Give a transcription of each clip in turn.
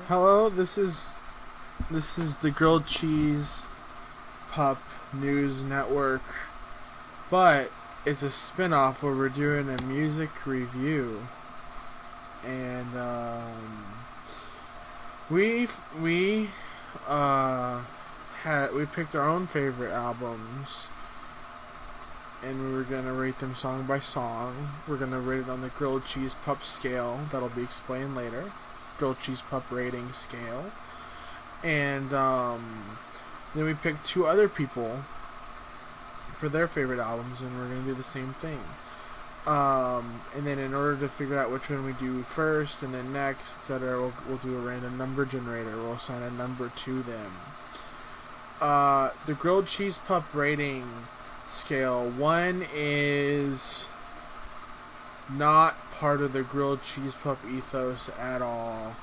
Hello, this is the Grilled Cheese Pup News Network, but it's a spin-off where we're doing a music review, and we we picked our own favorite albums, and we were gonna rate them song by song. We're gonna rate it on the Grilled Cheese Pup scale that'll be explained later. Grilled Cheese Pup rating scale. And then we picked two other people for their favorite albums, and we're going to do the same thing. And then in order to figure out which one we do first and then next, etc., we'll do a random number generator. We'll assign a number to them. The Grilled Cheese Pup rating scale, 1 is not part of the Grilled Cheese Pup ethos at all.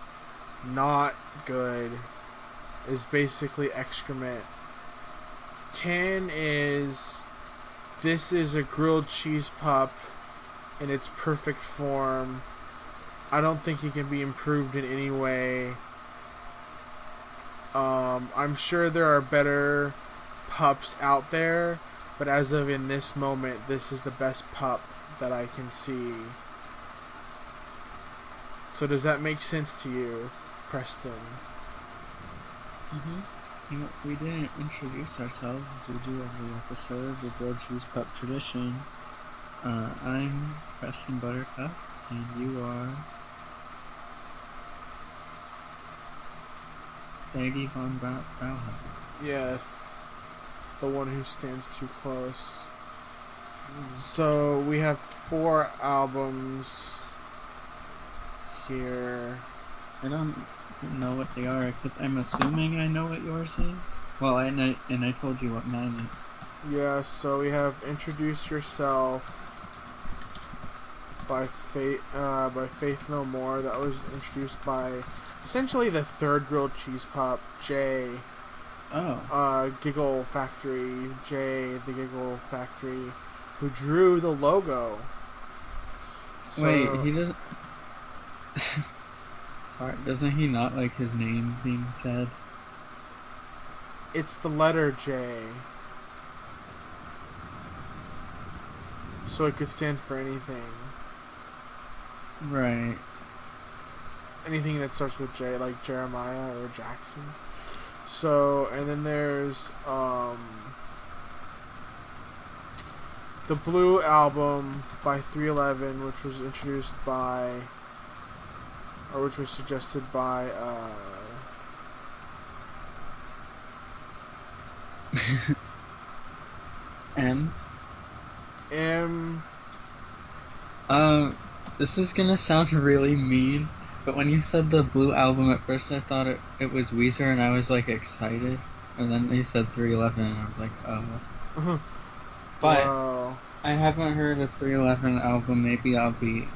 Not good. Is basically excrement. 10 is, this is a grilled cheese pup in its perfect form. I don't think it can be improved in any way. I'm sure there are better pups out there, but as of in this moment, this is the best pup that I can see. So does that make sense to you, Preston? We didn't introduce ourselves as we do every episode of the Grilled Cheese Pup tradition. I'm Preston Buttercup, and you are Staggy von Bauhaus. Yes, the one who stands too close. So we have 4 albums here. I don't know what they are, except I'm assuming I know what yours is. Well, and I told you what mine is. Yeah, so we have Introduce Yourself by Faith No More. That was introduced by essentially the third grilled cheese pup, Jay. Giggle Factory, Jay, the Giggle Factory, who drew the logo. So, wait, he doesn't... Sorry, doesn't he not like his name being said? It's the letter J. So it could stand for anything. Right. Anything that starts with J, like Jeremiah or Jackson. So, and then there's the Blue album by 311, which was introduced by, or which was suggested by M. This is gonna sound really mean, but when you said the Blue album at first, I thought it was Weezer, and I was like excited, and then you said 311, and I was like, oh. But wow. I haven't heard a 311 album. Maybe I'll be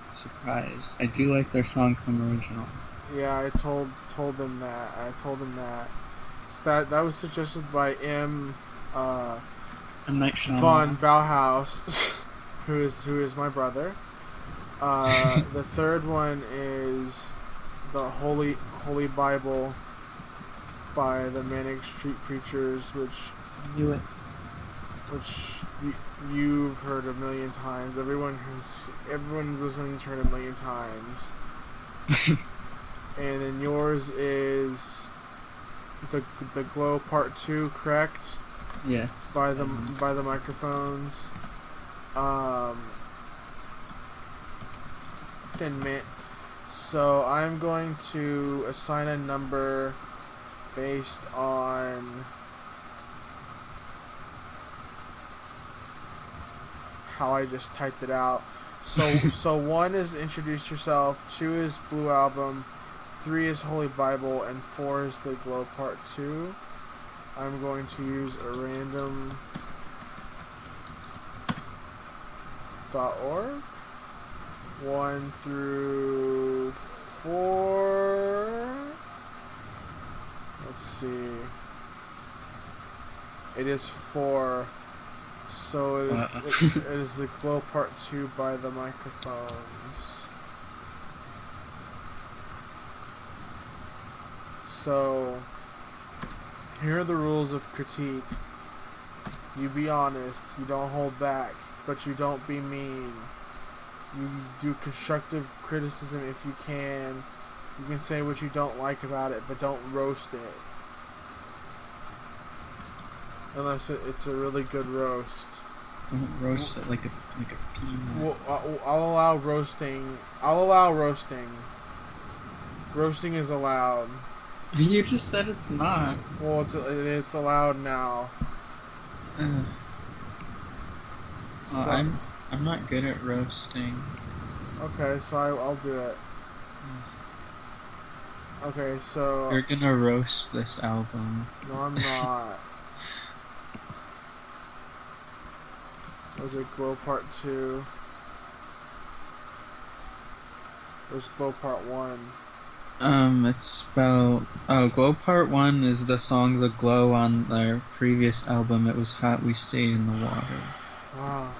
surprised. I do like their song "Come Original." Yeah, I told them that. So that was suggested by M. Night Von Bauhaus, who is my brother. The third one is the Holy Bible by the Manic Street Preachers, which you've heard a million times. Everyone's listening to it a million times. And then yours is the Glow Part 2, correct? Yes. By the Microphones. Thin Mint. So I'm going to assign a number based on how I just typed it out. So 1 is Introduce Yourself, 2 is Blue Album, 3 is Holy Bible, and 4 is the Glow Part 2. I'm going to use a random.org. 1 through 4. Let's see. It is 4. So it is the Glow Part 2 by the Microphones. So, here are the rules of critique. You be honest, you don't hold back, but you don't be mean. You do constructive criticism if you can. You can say what you don't like about it, but don't roast it. Unless it's a really good roast. Don't roast it like a peanut. Well, I'll allow roasting. I'll allow roasting. Roasting is allowed. You just said it's not. Well, it's allowed now. Well, So, I'm not good at roasting. okay, so I'll do it. Okay, so You're gonna roast this album. no, I'm not. Was it Glow Part 2? Where's Glow Part 1? It's spelled. Oh, Glow Part 1 is the song The Glow on their previous album. It was hot, we stayed in the water. Wow.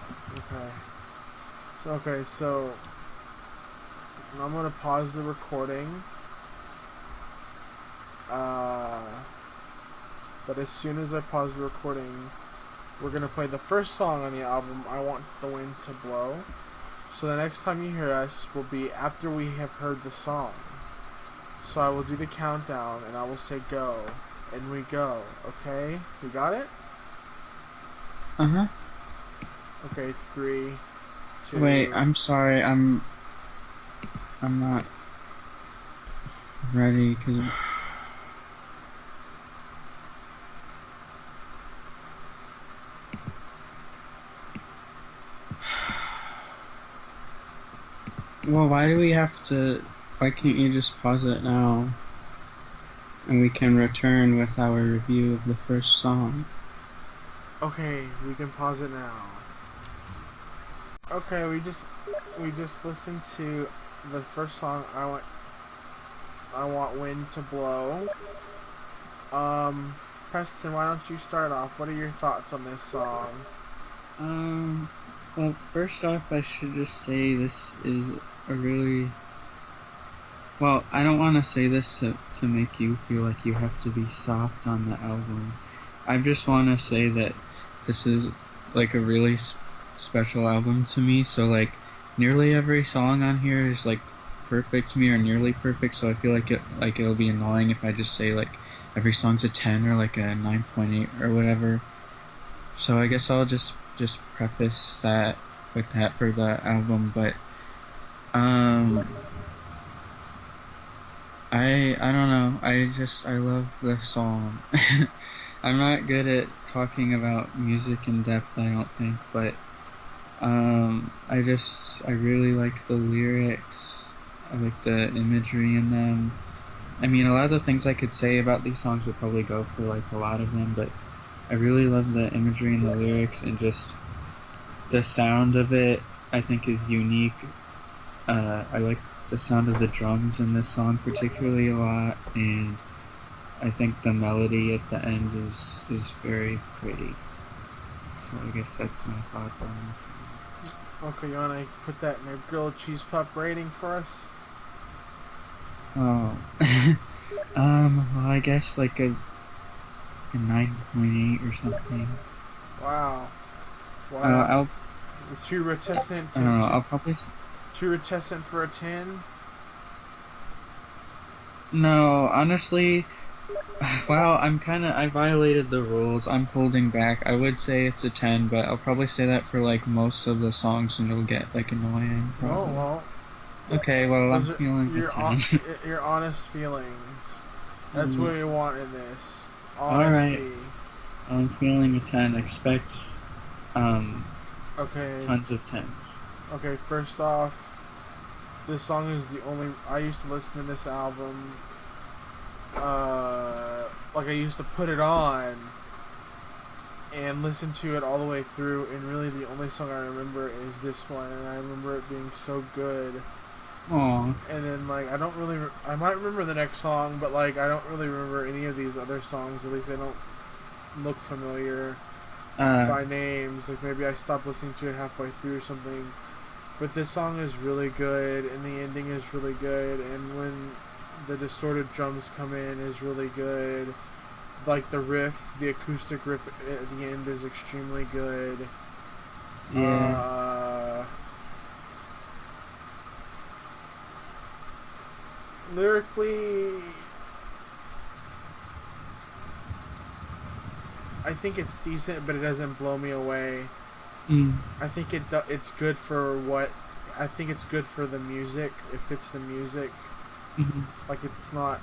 Okay. So I'm gonna pause the recording. But as soon as I pause the recording, we're gonna play the first song on the album, I Want the Wind to Blow. So the next time you hear us will be after we have heard the song. So I will do the countdown and I will say go. And we go. Okay? We got it? Uh-huh. Okay, 3, 2... Wait, I'm sorry, I'm not ready, because... Well, why do we have to... Why can't you just pause it now? And we can return with our review of the first song. Okay, we can pause it now. Okay, we just listened to the first song, I Want Wind to Blow. Preston, why don't you start off? What are your thoughts on this song? Well, first off, I should just say this is a really... Well, I don't want to say this to make you feel like you have to be soft on the album. I just want to say that this is, like, a really special album to me, so, like, nearly every song on here is, like, perfect to me, or nearly perfect, so I feel like it'll be annoying if I just say, like, every song's a 10 or, like, a 9.8 or whatever. So I guess I'll just preface that with that for the album, but, I don't know. I love this song. I'm not good at talking about music in depth, I don't think, but I really like the lyrics. I like the imagery in them. I mean, a lot of the things I could say about these songs would probably go for like a lot of them, but I really love the imagery and the lyrics, and just the sound of it I think is unique. I like the sound of the drums in this song particularly a lot, and I think the melody at the end is very pretty. So I guess that's my thoughts on this song. Okay, you wanna put that in a grilled cheese pup rating for us? Oh. Well, I guess like a 9.8 or something. Wow. I'll Too reticent. I don't know. I'll probably. Too reticent for a 10. No, honestly. Wow, I violated the rules. I'm holding back. I would say it's a 10, but I'll probably say that for like most of the songs, and it'll get like annoying. Probably. Oh well. Okay, well I'm feeling a 10. Your honest feelings. That's what we want in this. Honesty. Alright. I'm feeling a 10. Expect okay. Tons of 10s. Okay, first off, this song is the only... I used to listen to this album, like I used to put it on and listen to it all the way through, and really the only song I remember is this one, and I remember it being so good. Aww. And then, like, I don't really... I might remember the next song, but, like, I don't really remember any of these other songs. At least they don't look familiar by names. Like, maybe I stopped listening to it halfway through or something. But this song is really good, and the ending is really good, and when the distorted drums come in is really good. Like the riff, the acoustic riff at the end is extremely good. Yeah. Lyrically, I think it's decent, but it doesn't blow me away. I think it's good for what. I think it's good for the music. It fits the music. Like it's not.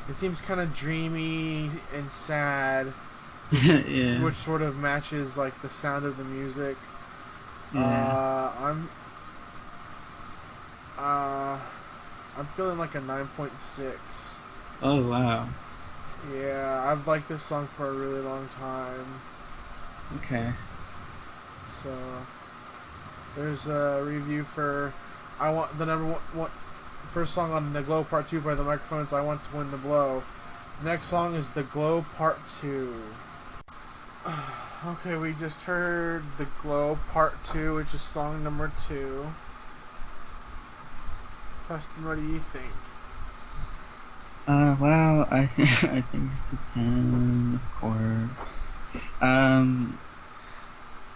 It seems kind of dreamy and sad, Yeah. which sort of matches like the sound of the music. Yeah. I'm feeling like a 9.6. Oh wow. Yeah, I've liked this song for a really long time. Okay. So there's a review for I want the number one first song on The Glow Part 2 by The Microphones, I Want to Win the Blow. The next song is The Glow Part 2. Okay, we just heard The Glow Part 2, which is song number 2. Preston, what do you think? Well, I I think it's a 10, of course. I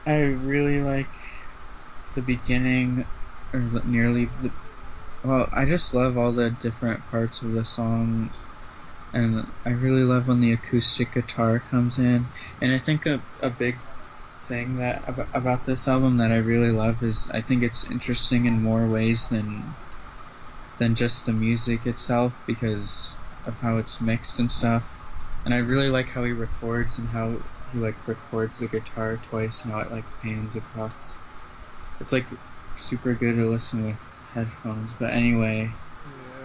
really like the beginning, or nearly the. Well, I just love all the different parts of the song, and I really love when the acoustic guitar comes in. And I think a big thing that about this album that I really love is I think it's interesting in more ways than just the music itself, because of how it's mixed and stuff. And I really like how he records and how he like records the guitar twice and how it like pans across. It's like super good to listen with headphones. But anyway,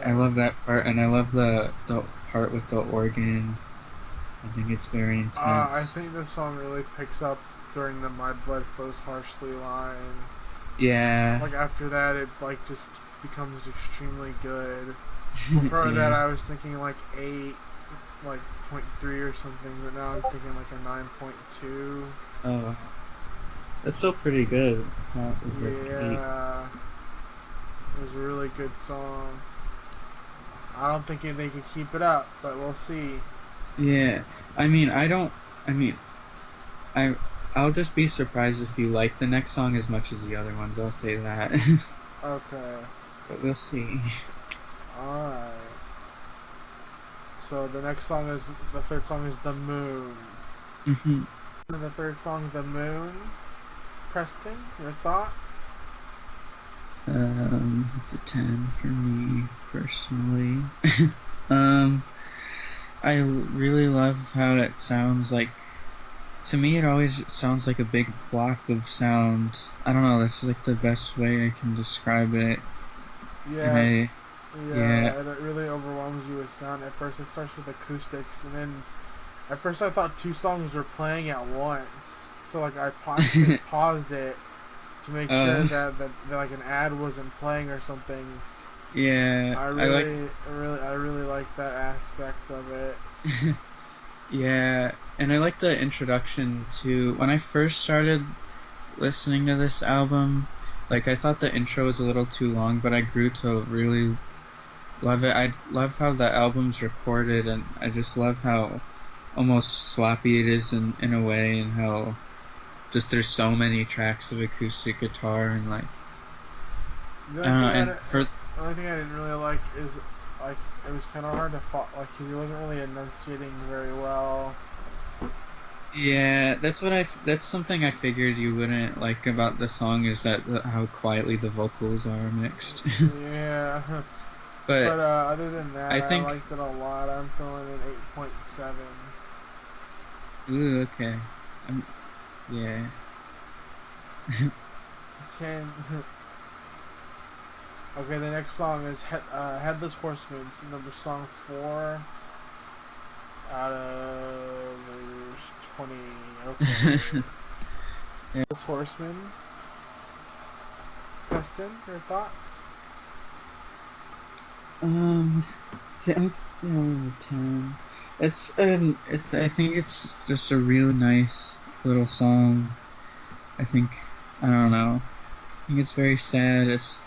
Yeah. I love that part, and I love the part with the organ. I think it's very intense. I think this song really picks up during the My Blood Flows Harshly line. Yeah. Like after that, it like just becomes extremely good. Before that, I was thinking like 8, like 0.3 or something, but now I'm thinking like a 9.2. Oh, that's still pretty good. It's like 8. Yeah, it was a really good song. I don't think they can keep it up, but we'll see. Yeah, I mean, I'll just be surprised if you like the next song as much as the other ones. I'll say that. Okay. But we'll see. Alright. So the third song is The Moon. The third song, The Moon. Preston, your thoughts? It's a 10 for me personally. I really love how it sounds like. To me, it always sounds like a big block of sound. I don't know. That's like the best way I can describe it. Yeah. Yeah. And it really overwhelms you with sound. At first, it starts with acoustics, and then at first I thought 2 songs were playing at once. So like I paused it to make sure that like an ad wasn't playing or something. Yeah. I really like that aspect of it. Yeah, and I like the introduction too. When I first started listening to this album, like I thought the intro was a little too long, but I grew to really love it. I love how the album's recorded, and I just love how almost sloppy it is in a way, and how just there's so many tracks of acoustic guitar, and like The I don't know, and for the only thing I didn't really like is like it was kind of hard to follow. Like he wasn't really enunciating very well. yeah, that's something I figured you wouldn't like about the song, is that how quietly the vocals are mixed. Yeah. But Other than that, I I think, liked it a lot. I'm feeling an 8.7. ooh, okay, yeah. 10. Okay, the next song is Headless Horseman. It's number song 4 out of 20. Okay. Yeah. Headless Horseman. Preston, your thoughts? I'm feeling a 10. I think it's just a really nice little song. I don't know. I think it's very sad. It's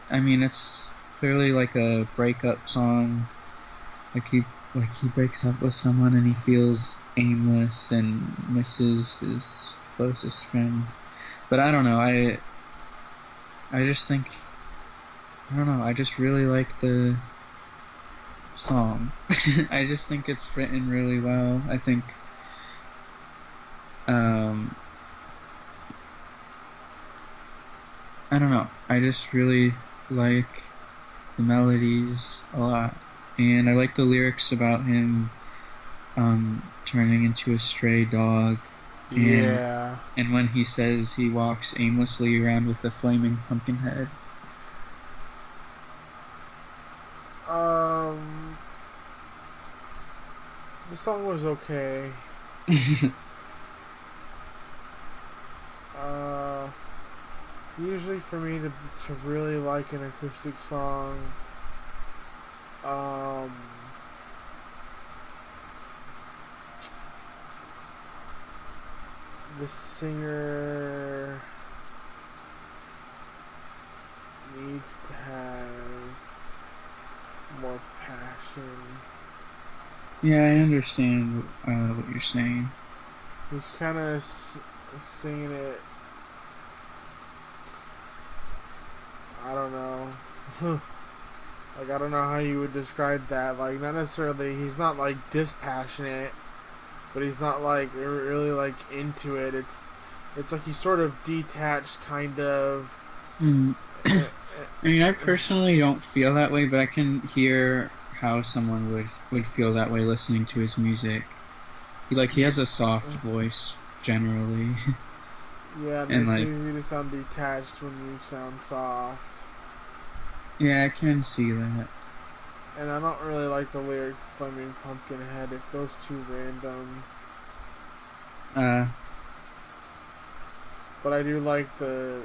clearly like a breakup song. Like he breaks up with someone and he feels aimless and misses his closest friend. But I don't know. I just think I don't know. I just really like the song. I just think it's written really well. I think um I don't know. I just really like the melodies a lot. And I like the lyrics about him turning into a stray dog, and Yeah. and when he says he walks aimlessly around with a flaming pumpkin head. The song was okay. Uh, Usually for me to really like an acoustic song, um, the singer needs to have more passion. Yeah, I understand what you're saying. He's kind of singing it. I don't know. Like, I don't know how you would describe that. Like, not necessarily. He's not like dispassionate, but he's not like really like into it. It's like he's sort of detached, kind of. Hmm. Uh, I mean, I personally don't feel that way, but I can hear how someone would feel that way listening to his music. He has a soft voice generally, yeah, and and it's like easy to sound detached when you sound soft. yeah, I can see that. And I don't really like the lyric "Flaming Pumpkin Head." It feels too random. Uh, But I do like the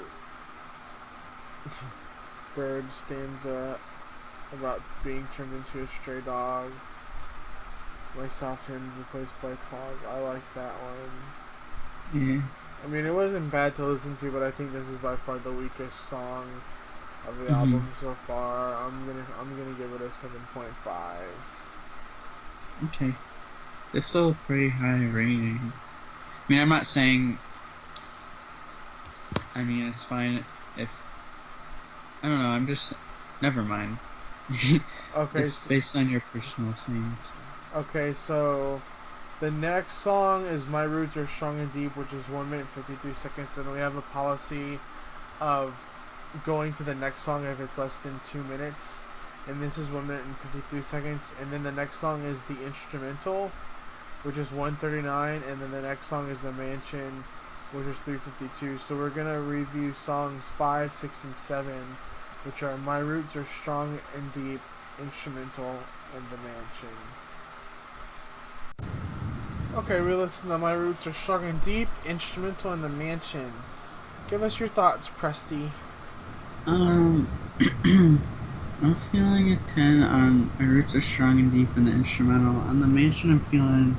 bird stanza about being turned into a stray dog. My soft hand replaced by claws. I like that one. yeah. I mean, it wasn't bad to listen to, but I think this is by far the weakest song of the Hmm. album so far. I'm gonna give it a 7.5. Okay. It's still a pretty high rating. I mean, I'm not saying. I mean, it's fine if I don't know. I'm just never mind. Okay, It's so, based on your personal thing. okay, so the next song is "My Roots Are Strong and Deep," which is 1 minute 53 seconds, and we have a policy of going to the next song if it's less than 2 minutes. And this is 1 minute and 53 seconds. And then the next song is the instrumental, which is 139, and then the next song is the mansion, which is 352. So we're gonna review songs 5, 6, and 7, which are "My Roots Are Strong and Deep," instrumental, and the mansion. Okay, we listened to "My Roots Are Strong and Deep," instrumental, and the mansion. Give us your thoughts, Presty. Um, I'm feeling a 10 on My Roots Are Strong and Deep in the instrumental. On the mansion, I'm feeling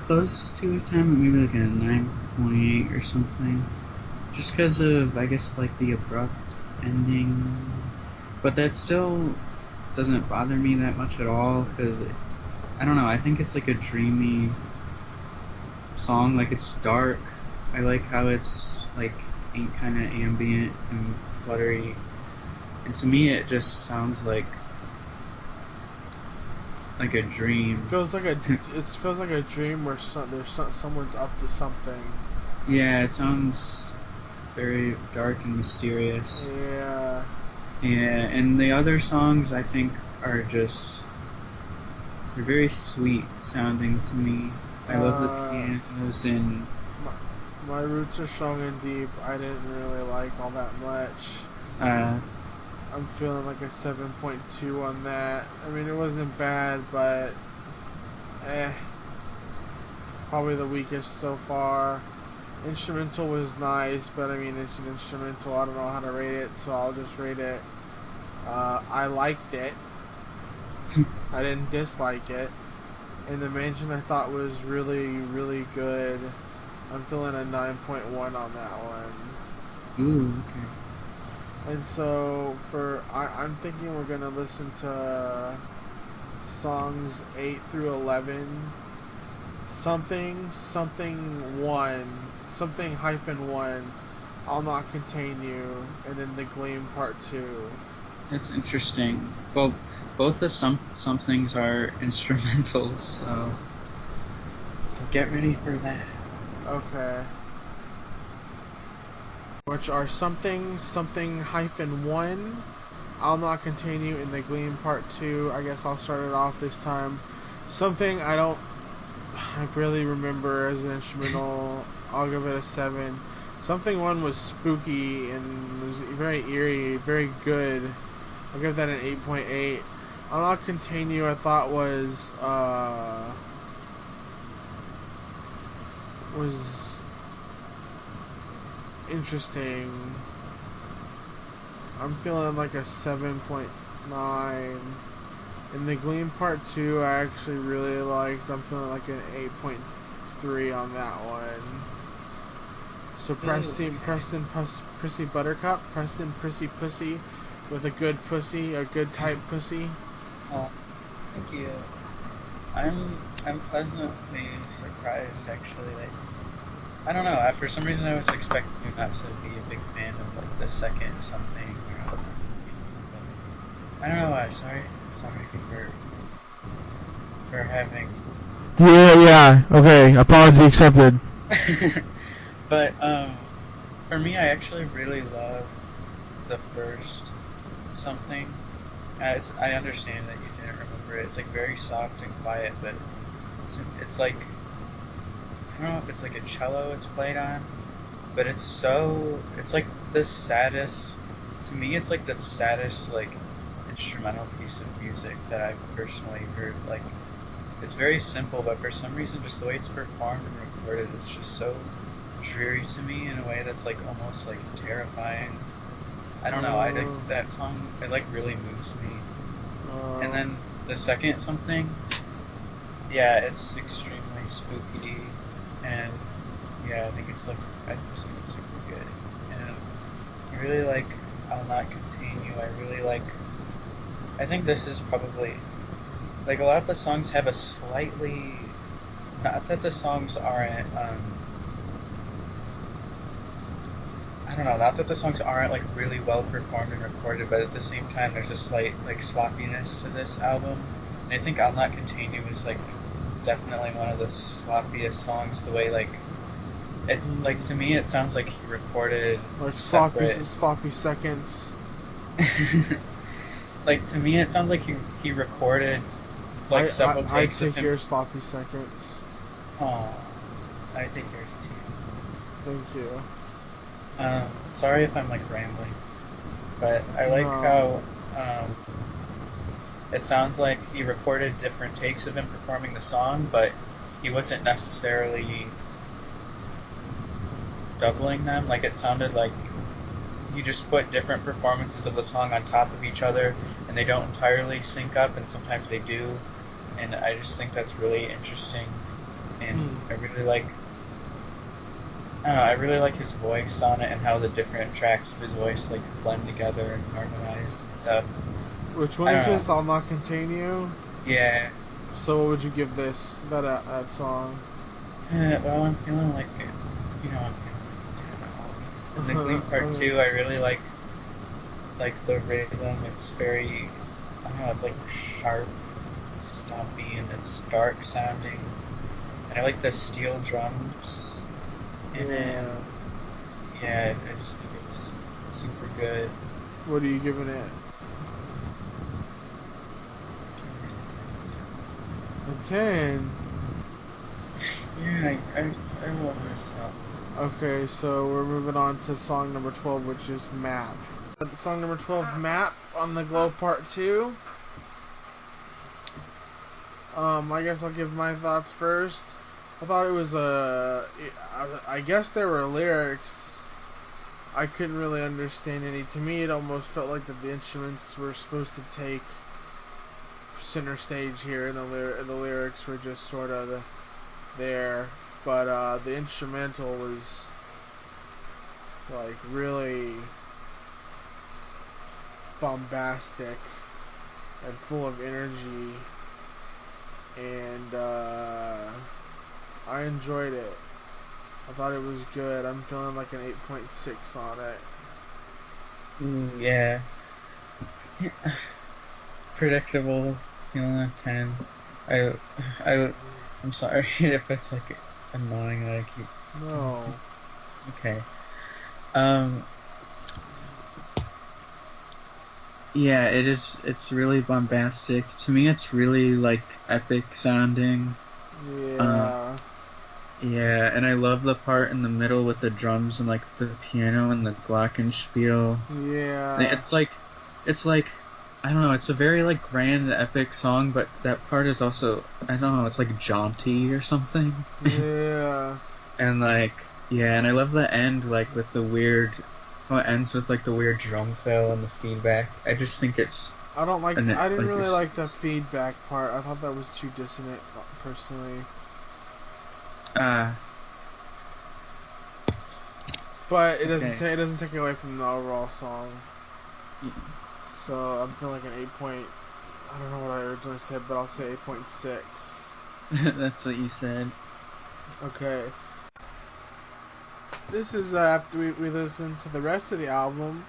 close to a 10, but maybe like a 9.8 or something. Just because of, I guess, like the abrupt ending. But that still doesn't bother me that much at all, because I don't know, I think it's like a dreamy song, like it's dark. I like how it's like kind of ambient and fluttery. And to me, it just sounds like a dream. It feels like a dream where someone's up to something. Yeah, it sounds very dark and mysterious. Yeah. Yeah, and the other songs I think are just they're very sweet sounding to me. I love the Uh, pianos and my, my Roots Are Strong and Deep. I didn't really like all that much. uh I'm feeling like a 7.2 on that. I mean, it wasn't bad, but eh, probably the weakest so far. Instrumental was nice, but I mean, it's an instrumental. I don't know how to rate it, so I'll just rate it. I liked it. I didn't dislike it. And the mansion I thought was really, really good. I'm feeling a 9.1 on that one. ooh, okay. And so I'm thinking we're gonna listen to songs 8 through 11, something hyphen one, I'll not contain you, and then the Gleam part 2. It's interesting. Well, both the somethings are instrumentals, so get ready for that. Okay. Which are something hyphen one, I'll not contain you, in the Gleam part 2. I guess I'll start it off this time. Something I barely remember as an instrumental. I'll give it a 7. Something one was spooky and was very eerie, very good. I'll give that an 8.8. I'll not contain you, I thought was interesting. I'm feeling like a 7.9. In the Gleam Part 2, I actually really liked. I'm feeling like an 8.3 on that one. So Preston Prissy Buttercup, Preston Prissy Pussy, with a good pussy, a good type pussy. Oh, thank you. I'm pleasantly surprised, actually. Like, I don't know. For some reason, I was expecting you not to be a big fan of like the second something. Or, but I don't know why. Sorry for having. Yeah. Okay. Apology accepted. But for me, I actually really love the first something. As I understand that you didn't remember it. It's like very soft and quiet, but it's like, I don't know if it's like a cello it's played on, but it's like the saddest, to me it's like the saddest like instrumental piece of music that I've personally heard. Like, it's very simple, but for some reason just the way it's performed and recorded, it's just so dreary to me in a way that's like almost like terrifying. I don't know, I think that song, it like really moves me. And then the second something, yeah, it's extremely spooky, and yeah, I just think it's super good. And I really like I'll Not Contain You. I think this is probably, like, a lot of the songs have a slightly, not that the songs aren't, I don't know, not that the songs aren't like really well performed and recorded, but at the same time there's a slight like sloppiness to this album. And I think I'll Not Contain You is like definitely one of the sloppiest songs. The way like to me it sounds like he recorded like separate. sloppy seconds. Like, to me it sounds like he recorded like several takes I of take him. your sloppy seconds. Oh, I take yours too. Thank you. Sorry if I'm like rambling, but I like how it sounds like he recorded different takes of him performing the song, but he wasn't necessarily doubling them. Like, it sounded like he just put different performances of the song on top of each other, and they don't entirely sync up, and sometimes they do. And I just think that's really interesting, and I really like. I don't know, I really like his voice on it and how the different tracks of his voice like blend together and harmonize and stuff. Which one is this? I'll Not Contain You? Yeah. So what would you give that song? Well, I'm feeling like, I'm feeling like a 10 at all these. And the Gleam Part 2, I really like the rhythm. It's very, I don't know, it's like sharp, it's stompy, and it's dark sounding. And I like the steel drums in it. Yeah, I just think it's super good. What are you giving it? A 10? Yeah, I love this song. Okay, so we're moving on to song number 12, which is Map. Song number 12, Map, on the Glow Part 2. I guess I'll give my thoughts first. I thought it was I guess there were lyrics. I couldn't really understand any. To me, it almost felt like that the instruments were supposed to take center stage here, and the lyrics were just sort of there. But the instrumental was like really bombastic and full of energy, and I enjoyed it. I thought it was good. I'm feeling like an 8.6 on it. Ooh, yeah. Predictable, feeling a 10. I'm sorry if it's like annoying that I keep. No. Okay. Yeah, it is. It's really bombastic. To me, it's really like epic sounding. Yeah. Yeah, and I love the part in the middle with the drums and like the piano and the glockenspiel. And Yeah. it's like, I don't know. It's a very like grand, epic song, but that part is also, I don't know. It's like jaunty or something. Yeah. And like, yeah, and I love the end like with the weird. How it ends with like the weird drum fill and the feedback. I just think it's. I don't like. And it, I didn't like really this. like the feedback part. I thought that was too dissonant, personally. Ah, But it doesn't. okay. It doesn't take away from the overall song. Y- So I'm feeling like an 8 point. I don't know what I originally said, but I'll say 8.6. That's what you said. Okay. This is after we listen to the rest of the album.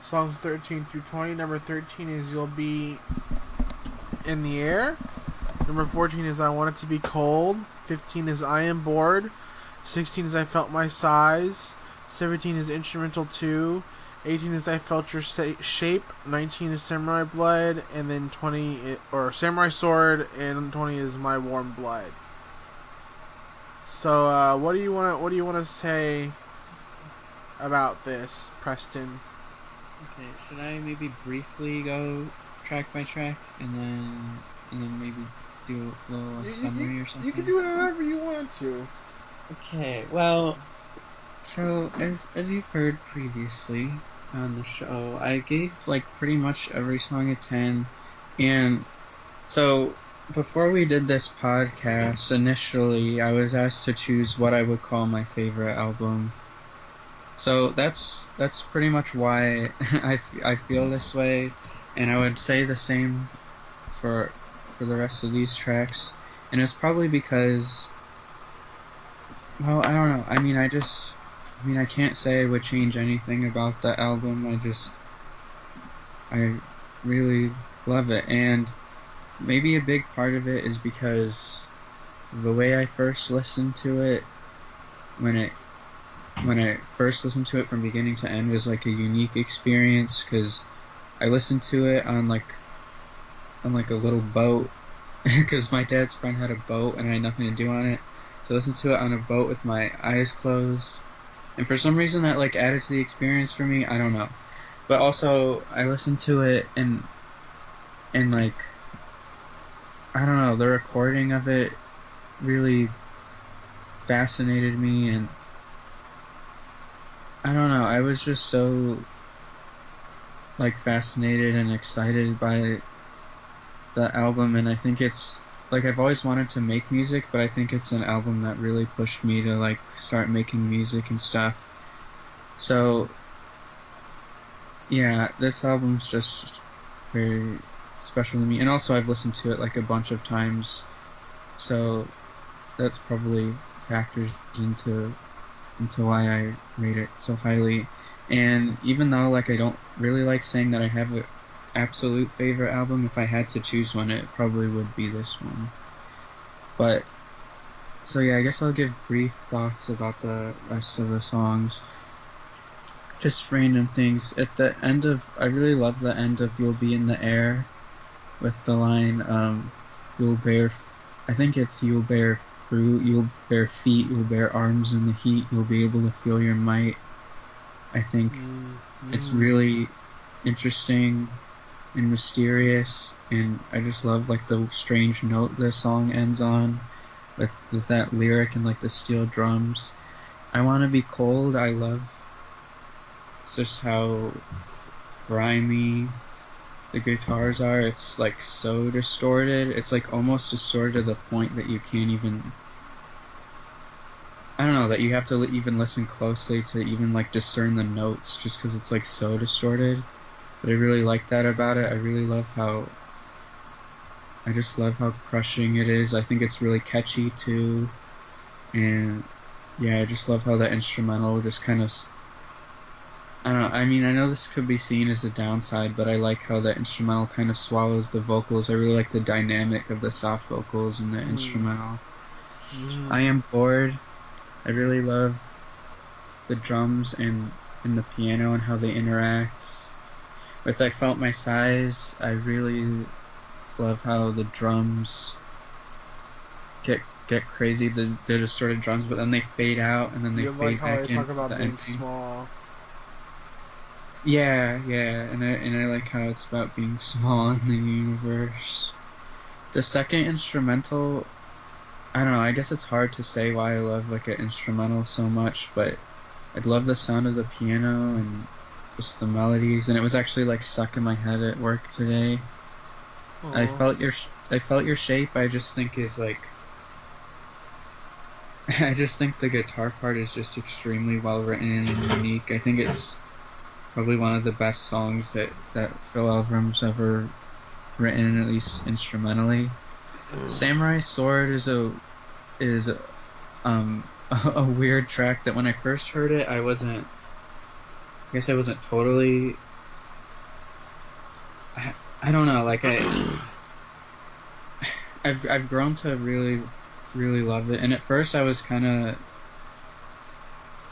Songs 13 through 20. Number 13 is You'll Be in the Air. Number 14 is I Want It to Be Cold. 15 is I Am Bored. 16 is I Felt My Size. 17 is Instrumental 2. 18 is I Felt Your Shape. 19 is Samurai Blood. And then 20 or Samurai Sword. And 20 is My Warm Blood. So what do you want to say about this, Preston? Okay, should I maybe briefly go track by track and then maybe do a little like, summary or something? You can do whatever you want to. Okay, well, so as you've heard previously on the show, I gave like pretty much every song a 10, and so before we did this podcast, initially I was asked to choose what I would call my favorite album. So that's pretty much why I feel this way, and I would say the same for the rest of these tracks. And it's probably because, well, I don't know. I can't say I would change anything about the album. I really love it, and maybe a big part of it is because the way I first listened to it, when it when I first listened to it from beginning to end, was like a unique experience because I listened to it on like a little boat because my dad's friend had a boat and I had nothing to do on it. So I listened to it on a boat with my eyes closed, and for some reason that like added to the experience for me. I don't know, but also I listened to it and like I don't know, the recording of it really fascinated me, and I don't know, I was just so like fascinated and excited by the album, and I think it's like I've always wanted to make music, but I think it's an album that really pushed me to like start making music and stuff. So yeah, this album's just very special to me, and also I've listened to it like a bunch of times, so that's probably factors into why I rate it so highly. And even though like I don't really like saying that I have an absolute favorite album, if I had to choose one, it probably would be this one. But so yeah, I guess I'll give brief thoughts about the rest of the songs. Just random things. At the end of, I really love the end of "You'll Be in the Air" with the line, "You'll bear," I think it's "You'll bear fruit, you'll bear feet, you'll bear arms in the heat, you'll be able to feel your might." I think it's really interesting and mysterious, and I just love like the strange note the song ends on with that lyric and like the steel drums. "I Want to Be Cold," I love just how grimy the guitars are. It's like so distorted. It's like almost distorted to the point that you can't even, I don't know, that you have to even listen closely to even like discern the notes just because it's like so distorted. But I really like that about it. I just love how crushing it is. I think it's really catchy too. And yeah, I just love how the instrumental just kind of, I don't know, I mean, I know this could be seen as a downside, but I like how the instrumental kind of swallows the vocals. I really like the dynamic of the soft vocals and the instrumental. I Am Bored. I really love the drums and the piano and how they interact. With I Felt My Size, I really love how the drums get crazy. They're distorted drums, but then they fade out and then they fade back into the ending. Small. Yeah, and I like how it's about being small in the universe. The second instrumental, I don't know. I guess it's hard to say why I love like an instrumental so much, but I love the sound of the piano and just the melodies, and it was actually like stuck in my head at work today. Aww. I felt your shape. I just think is like. I just think the guitar part is just extremely well written and unique. I think it's probably one of the best songs that Phil Elverum's ever written, at least instrumentally. Samurai Sword is a weird track that when I first heard it, I wasn't totally. I don't know, like I've grown to really love it, and at first I was kind of,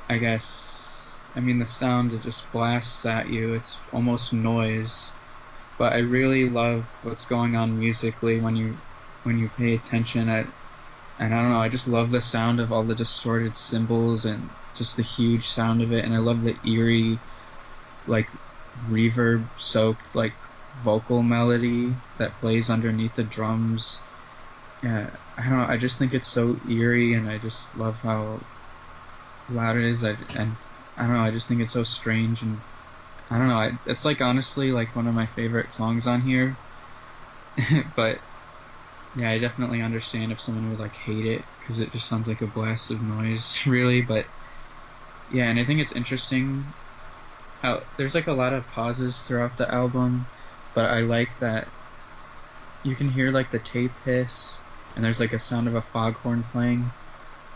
I guess, I mean the sound, it just blasts at you, it's almost noise, but I really love what's going on musically when you pay attention. And I don't know, I just love the sound of all the distorted cymbals and just the huge sound of it, and I love the eerie, like reverb soaked like vocal melody that plays underneath the drums. Yeah, I don't know, I just think it's so eerie, and I just love how loud it is, and I don't know, I just think it's so strange, and I don't know, it's like honestly like one of my favorite songs on here. But yeah, I definitely understand if someone would like hate it, because it just sounds like a blast of noise, really. But yeah, and I think it's interesting how there's like a lot of pauses throughout the album, but I like that you can hear like the tape hiss, and there's like a sound of a foghorn playing.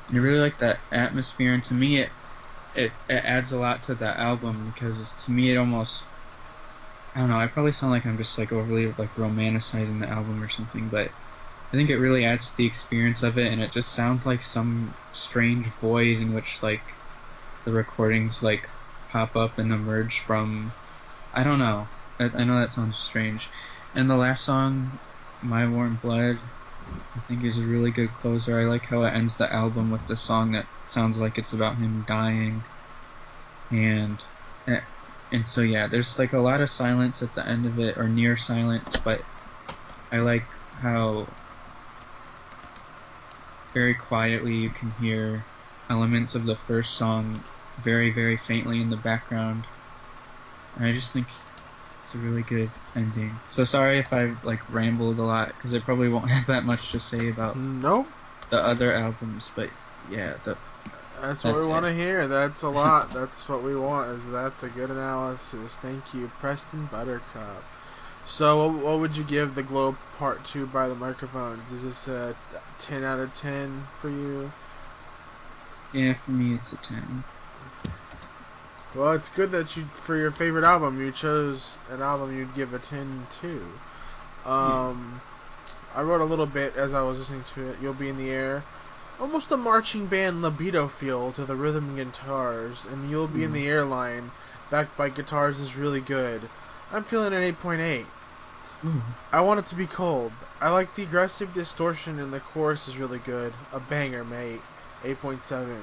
And I really like that atmosphere, and to me it adds a lot to the album, because to me it almost, I don't know, I probably sound like I'm just like overly like romanticizing the album or something, but I think it really adds to the experience of it, and it just sounds like some strange void in which like the recordings like pop up and emerge from. I don't know. I know that sounds strange. And the last song, My Warm Blood, I think is a really good closer. I like how it ends the album with the song that sounds like it's about him dying. And so yeah, there's like a lot of silence at the end of it, or near silence, but I like how very quietly you can hear elements of the first song very, very faintly in the background. And I just think it's a really good ending. So sorry if I like rambled a lot, because I probably won't have that much to say about the other albums, but yeah, that's what we want to hear. That's a lot. That's what we want. That's a good analysis. Thank you, Preston Buttercup. So what would you give The Globe Part 2 by the Microphones? Is this a 10 out of 10 for you? Yeah, for me it's a 10. Well, it's good that for your favorite album, you chose an album you'd give a 10 to. I wrote a little bit as I was listening to it. You'll Be in the Air. Almost a marching band libido feel to the rhythm and guitars, and You'll Be in the Air line, backed by guitars, is really good. I'm feeling an 8.8. I Want It to Be Cold. I like the aggressive distortion, and the chorus is really good. A banger, mate. 8.7.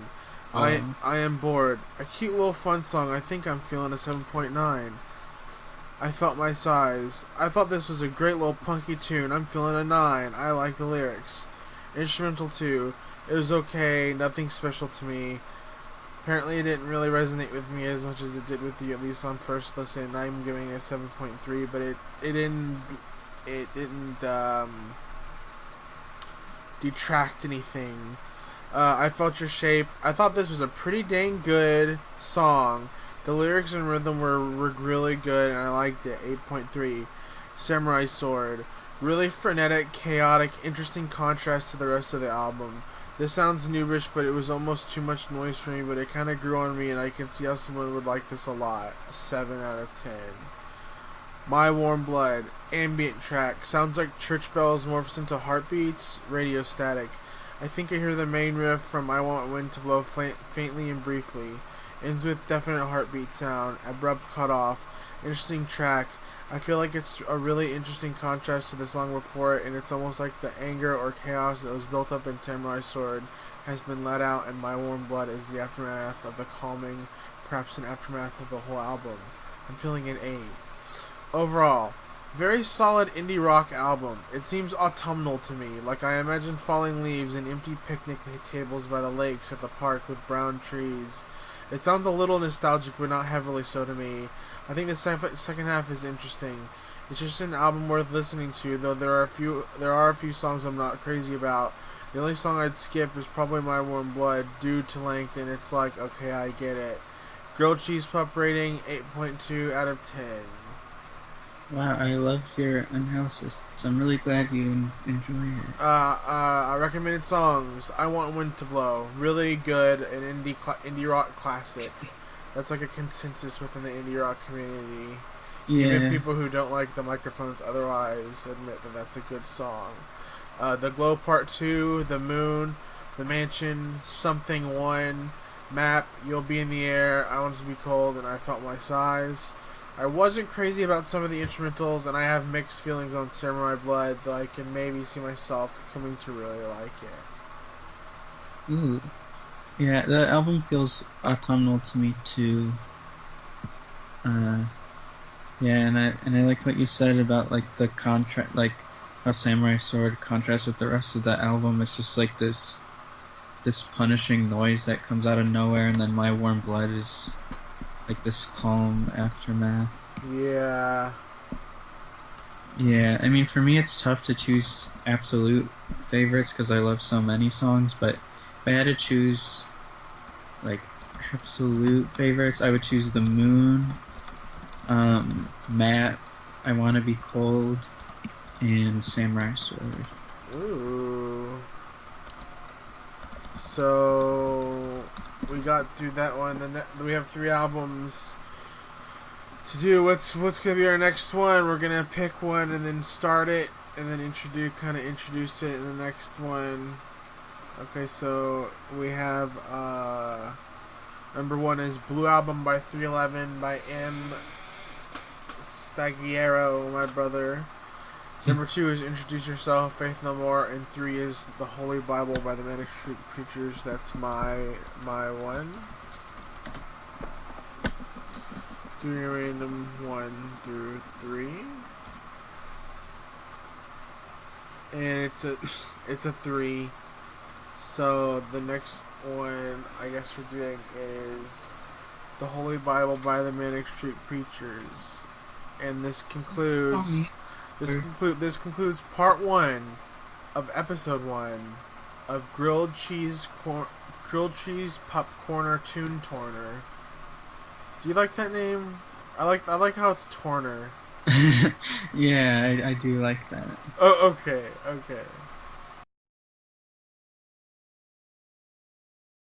I Am Bored. A cute little fun song. I think I'm feeling a 7.9. I Felt My Size. I thought this was a great little punky tune. I'm feeling a 9. I like the lyrics. Instrumental 2. It was okay. Nothing special to me. Apparently it didn't really resonate with me as much as it did with you, at least on first listen. I'm giving it a 7.3, but it didn't detract anything. I Felt Your Shape. I thought this was a pretty dang good song. The lyrics and rhythm were really good, and I liked it. 8.3. Samurai Sword. Really frenetic, chaotic, interesting contrast to the rest of the album. This sounds noobish, but it was almost too much noise for me, but it kind of grew on me, and I can see how someone would like this a lot. 7 out of 10. My Warm Blood. Ambient track. Sounds like church bells morphs into heartbeats. Radio static. I think I hear the main riff from I Want Wind to Blow faintly and briefly. Ends with definite heartbeat sound. Abrupt cutoff. Interesting track. I feel like it's a really interesting contrast to the song before it, and it's almost like the anger or chaos that was built up in Samurai Sword has been let out, and My Warm Blood is the aftermath of the calming, perhaps an aftermath of the whole album. I'm feeling an 8. Overall, very solid indie rock album. It seems autumnal to me, like I imagine falling leaves and empty picnic tables by the lakes at the park with brown trees. It sounds a little nostalgic, but not heavily so to me. I think the second half is interesting. It's just an album worth listening to, though there are a few songs I'm not crazy about. The only song I'd skip is probably My Warm Blood, due to length, and it's like, okay, I get it. Grilled cheese pup rating, 8.2 out of 10. Wow, I loved your analysis. I'm really glad you enjoyed it. Recommended songs. I Want Wind to Blow. Really good, an indie rock classic. That's like a consensus within the indie rock community. Yeah. Even people who don't like the Microphones otherwise admit that that's a good song. The Glow Part 2, The Moon, The Mansion, Something 1, Map, You'll Be in the Air, I Want to Be Cold, and I Felt My Size. I wasn't crazy about some of the instrumentals, and I have mixed feelings on Samurai Blood, though I can maybe see myself coming to really like it. Ooh. Yeah, the album feels autumnal to me too. Yeah, and I like what you said about like the contrast, like how Samurai Sword contrasts with the rest of the album. It's just like this punishing noise that comes out of nowhere, and then My Warm Blood is like this calm aftermath. Yeah. Yeah, I mean, for me it's tough to choose absolute favorites because I love so many songs, but if I had to choose like absolute favorites, I would choose The Moon, Map, I Want to Be Cold, and Samurai Sword. Ooh. So we got through that one, and we have 3 albums to do. What's gonna be our next one? We're gonna pick one and then start it, and then introduce it in the next one. Okay, so we have number 1 is Blue Album by 311 by M. Staggy, my brother. Number 2 is Introduce Yourself, Faith No More, and 3 is The Holy Bible by the Manic Street Preachers. That's my one. Doing a random 1 through 3. And it's a 3. So the next one I guess we're doing is The Holy Bible by the Manic Street Preachers. And this concludes part 1 of episode 1 of Grilled Cheese Pup Corner Tune Torner. Do you like that name? I like how it's Torner. Yeah, I do like that. Oh, okay.